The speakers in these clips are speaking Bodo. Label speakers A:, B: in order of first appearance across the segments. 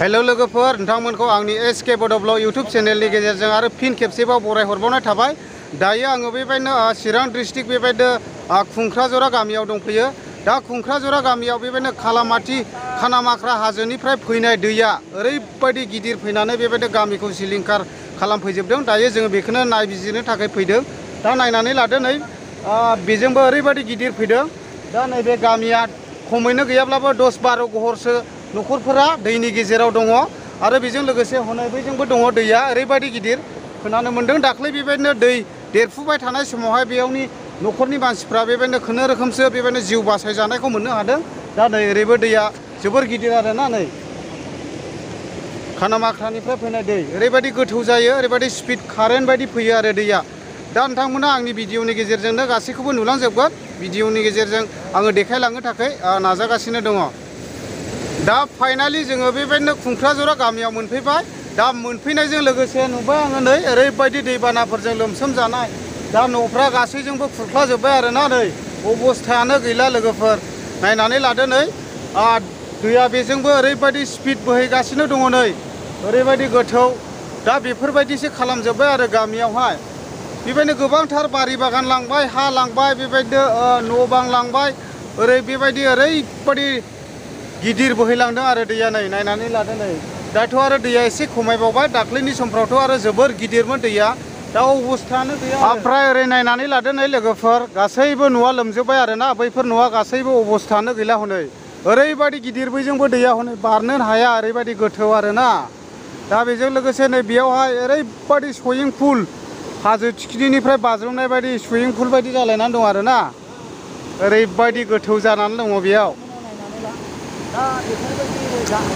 A: हेलो लोगोफोर नोंथांमोनखौ आंनि एसके बड'ब्लग यूट्यूब चेनेलनि गेजेरजों आरो फिन खेबसेबाव बराय हरबावनाय थाबाय। दायो आङो बेबायदिनो चिरां डिस्ट्रिक्ट बेबायदिनो कुंक्राझारा गामियाव दंफैयो। दा कुंक्राझारा गामियाव बेबायदिनो खालामाथि खानामाख्रा हाजोनिफ्राय फैनाय दैया ओरैबायदि गिदिर फैनानै बेबायदिनो गामिखौ सिलिंखार खालामफैजोबदों। दायो जोङो बेखौनो नायबिजिरनो थाखाय फैदों। दा नायनानै लादो नै बेजोंबो ओरैबायदि गिदिर फैदों। दा नैबे गामिया खमैनो गैयाब्लाबो 10-12 घरसो न'खरफोरा दैनि गेजेराव दङ आरो बेजों लोगोसे हनै बैजोंबो दङ दैया ओरैबायदि गिदिर। खोनानो मोन्दों दाख्लै बेबायदिनो दै देरफुबाय थानाय समावहाय बेयावनि न'खरनि मानसिफ्रा बेबायदिनो खुनुरोखोमसो बेबायदिनो जिउ बासायजानायखौ मोननो हादों। दा नै ओरैबो दैया जोबोर गिदिर आरोना नै खानामाख्रानिफ्राय फैनाय दै ओरैबायदि गोथौ जायो, ओरैबायदि स्पिड कारेन्ट बायदि फैयो आरो दैया। दा नोंथांमोना आंनि भिडिअनि गेजेरजोंनो गासैखौबो नुलांजोबगोन। भिडिअनि गेजेरजों आङो देखायलांनो थाखाय नाजागासिनो दङ। दा फाइनालि जोङो बेबायदिनो कुंक्राझारा गामियाव मोनफैबाय। दा मोनफैनायजों लोगोसे नुबाय आङो नै ओरैबायदि दैबानाफोरजों लोमसोमजानाय। दा न'फ्रा गासैजोंबो खुरख्लाजोब्बाय आरोना नै अबस्थायानो गैला लोगोफोर। नायनानै लादो नै दैया बेजोंबो ओरैबायदि स्पिड बोहैगासिनो दङ नै ओरैबायदि गोथौ। दा बेफोरबायदिसो खालामजोब्बाय आरो गामियावहाय। बेबायदिनो गोबांथार बारि बागान लांबाय, हा लांबाय, बेबायदिनो न' बां लांबाय। बेबायदि ओरैबायदि गिदिर बोहैलांदों आरो दैया नै नायनानै लादो नै। दाथ' आरो दैया एसे खमायबावबाय। दाख्लैनि समफ्रावथ' आरो जोबोर गिदिरमोन दैया। दा अबस्थायानो गैया। ओमफ्राय ओरै नायनानै लादो नै लोगोफोर गासैबो न'आ लोमजोब्बाय आरोना। बैफोर न'आ गासैबो अबस्थायानो गैला हनै ओरैबायदि गिदिर बैजोंबो दैया हनै बारनो हाया ओरैबायदि गोथौ आरोना। दा बेजों लोगोसे नै बेयावहाय ओरैबायदि सुइमिं पुल हाजो थिखिनिनिफ्राय बाज्रुमनाय बायदि सुइमिं पुल बायदि जालायनानै दं आरोना। ओरैबायदि गोथौ जानानै दङ बेयाव।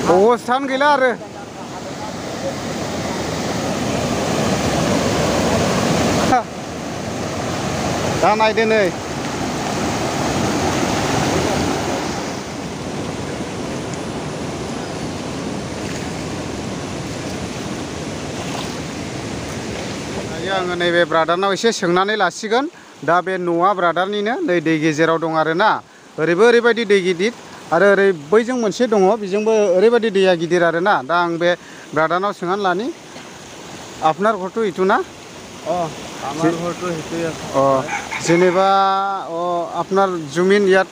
A: अबस्थायानो गैला आरो। दा नायदो नै आङो नैबे ब्रादारनाव एसे सोंनानै लासिगोन। दा बे न'आ ब्रादारनिनो नै दै गेजेराव दं आरोना। ओरैबो ओरैबायदि दै गिदिर आरो ओरै बैजों मोनसे दङ बेजोंबो ओरैबायदि दैया गिदिर आरोना। दा आं बे ब्रादारनाव सोंनानै लानि। আপনার ঘৰটো ইটো না?
B: আমার ঘৰটো সেইটোৱে আছে।
A: যেনিবা আপনার জমিন ইয়াত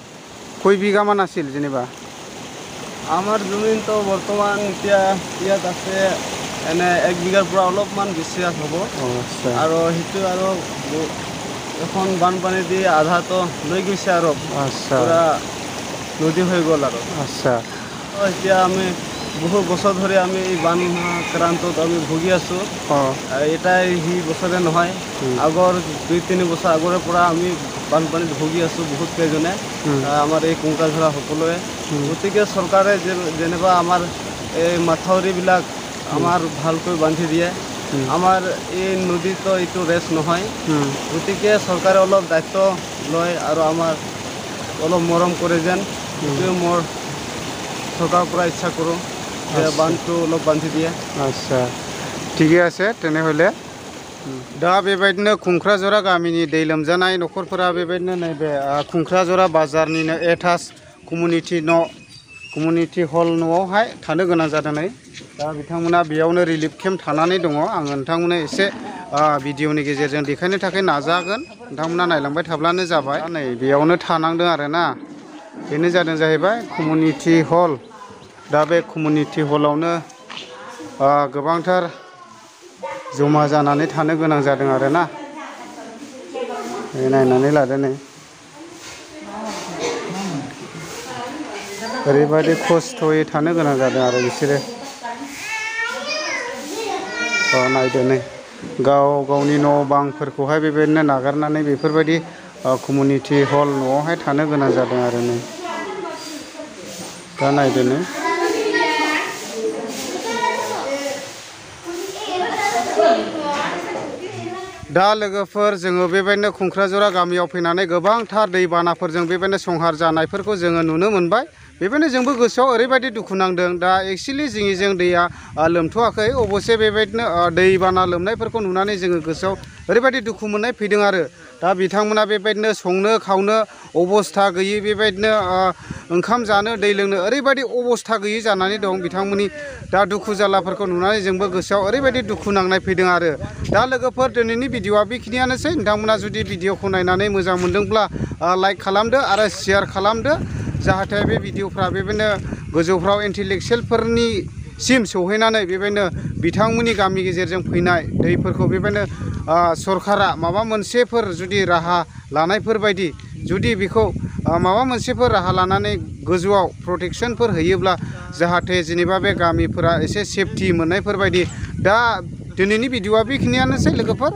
A: কয় বিঘামান আছিল যেনিবা?
B: আমাৰ জমিনটো বৰ্তমান এতিয়া ইয়াত আছে এনে 1 বিঘাৰ পৰা অলপমান বেছি হ'ব। আৰু সেইটো আৰু এখন বানপানী দি আধাটো লৈ গৈছে আৰু পুৰা নদী হৈ গ'ল আৰু। এতিয়া আমি বহু বছৰ ধৰি আমি এই বানক্ৰান্তত আমি ভুগি আছোঁ। এটাই সেই বছৰে নহয়, আগৰ 2-3 বছৰ আগৰে পৰা আমি বানপানীত ভুগি আছোঁ বহুত কেইজনে, আমাৰ এই কুংক্ৰাঝাৰা সকলোৱে। গতিকে চৰকাৰে যেনিবা আমাৰ এই মাথাউৰিবিলাক আমাৰ ভালকৈ বান্ধি দিয়ে। আমাৰ এই নদীতো এইটো ৰেষ্ট নহয়। গতিকে চৰকাৰে অলপ দায়িত্ব লয় আৰু আমাৰ অলপ মৰম কৰে যেন, সেইটোৱে মোৰ চৰকাৰৰ পৰা ইচ্ছা কৰোঁ যে বান্ধটো অলপ বান্ধি দিয়ে।
A: ঠিকে আছে তেনেহ'লে। दा बेबायदिनो कुंक्राझारा गामिनि दै लोमजानाय न'खरफोरा बेबायदिनो नैबे कुंक्राझारा बाजारनिनो एटाच कमिउनिटि हल न'आवहाय थानो गोनां जादों नै। दा बिथांमोना बेयावनो रिलिफ केम्प थानानै दङ। आङो नोंथांमोननो एसे भिडिअनि गेजेरजों देखायनो थाखाय नाजागोन। नोंथांमोना नायलांबाय थाब्लानो जाबाय। नै बेयावनो थानांदों आरोना। बेनो जादों जाहैबाय कमिउनिटि हल। दा बे कमिउनिटि हलावनो गोबांथार जमा जानानै थानो गोनां जादों आरोना। नायनानै लादो नै ओरैबायदि खस्थ'यै थानो गोनां जादों आरो बिसोरो। नायदो नै गाव गावनि न' बांफोरखौहाय बेबायदिनो नागारनानै बेफोरबायदि कमिउनिटि हल न'आवहाय थानो गोनां जादों आरो नै। दा नायदो नै दा लोगोफोर जोङो बेबायदिनो कुंक्राझारा गामियाव फैनानै गोबांथार दैबानाफोरजों बेबायदिनो संहार जानायफोरखौ जोङो नुनो मोनबाय। बेबायदिनो जोंबो गोसोआव ओरैबायदि दुखु नांदों। दा एक्चुअलि जोंनिजों दैया लोमथ'वाखै, अबस्से बेबायदिनो दैबाना लोमनायफोरखौ नुनानै जोङो गोसोआव ओरैबायदि दुखु मोननाय फैदों आरो। दा बिथांमोना बेबायदिनो संनो खावनो अबस्था गैयै बेबायदिनो ओंखाम जानो दै लोंनो ओरैबायदि अबस्था गैयै जानानै दं बिथांमोननि दा दुखु जारलाफोरखौ नुनानै जोंबो गोसोआव ओरैबायदि दुखु नांनाय फैदों आरो दा लोगोफोर दिनैनि भिडिअआ बेखिनियानोसै नोंथांमोना जुदि भिडिअखौ नायनानै मोजां मोनदोंब्ला लाइक खालामदो आरो शेयार खालामदो जाहाथे बे भिडिअफ्रा बेबायदिनो गोजौफ्राव इन्टेलेक्सुयेलफोरनि सिम सौहैनानै बेबायदिनो बिथांमोननि गामि गेजेरजों फैनाय दैफोरखौ बेबायदिनो सरकारा माबा मोनसेफोर जुदि राहा लानायफोर बायदि जुदि बेखौ माबा मोनसेफोर राहा लानानै गोजौआव प्रटेक्सनफोर होयोब्ला जाहाथे जेनेबा बे गामिफोरा एसे सेफटि मोननायफोर बायदि दा दिनैनि भिडिअआ बेखिनियानोसै लोगोफोर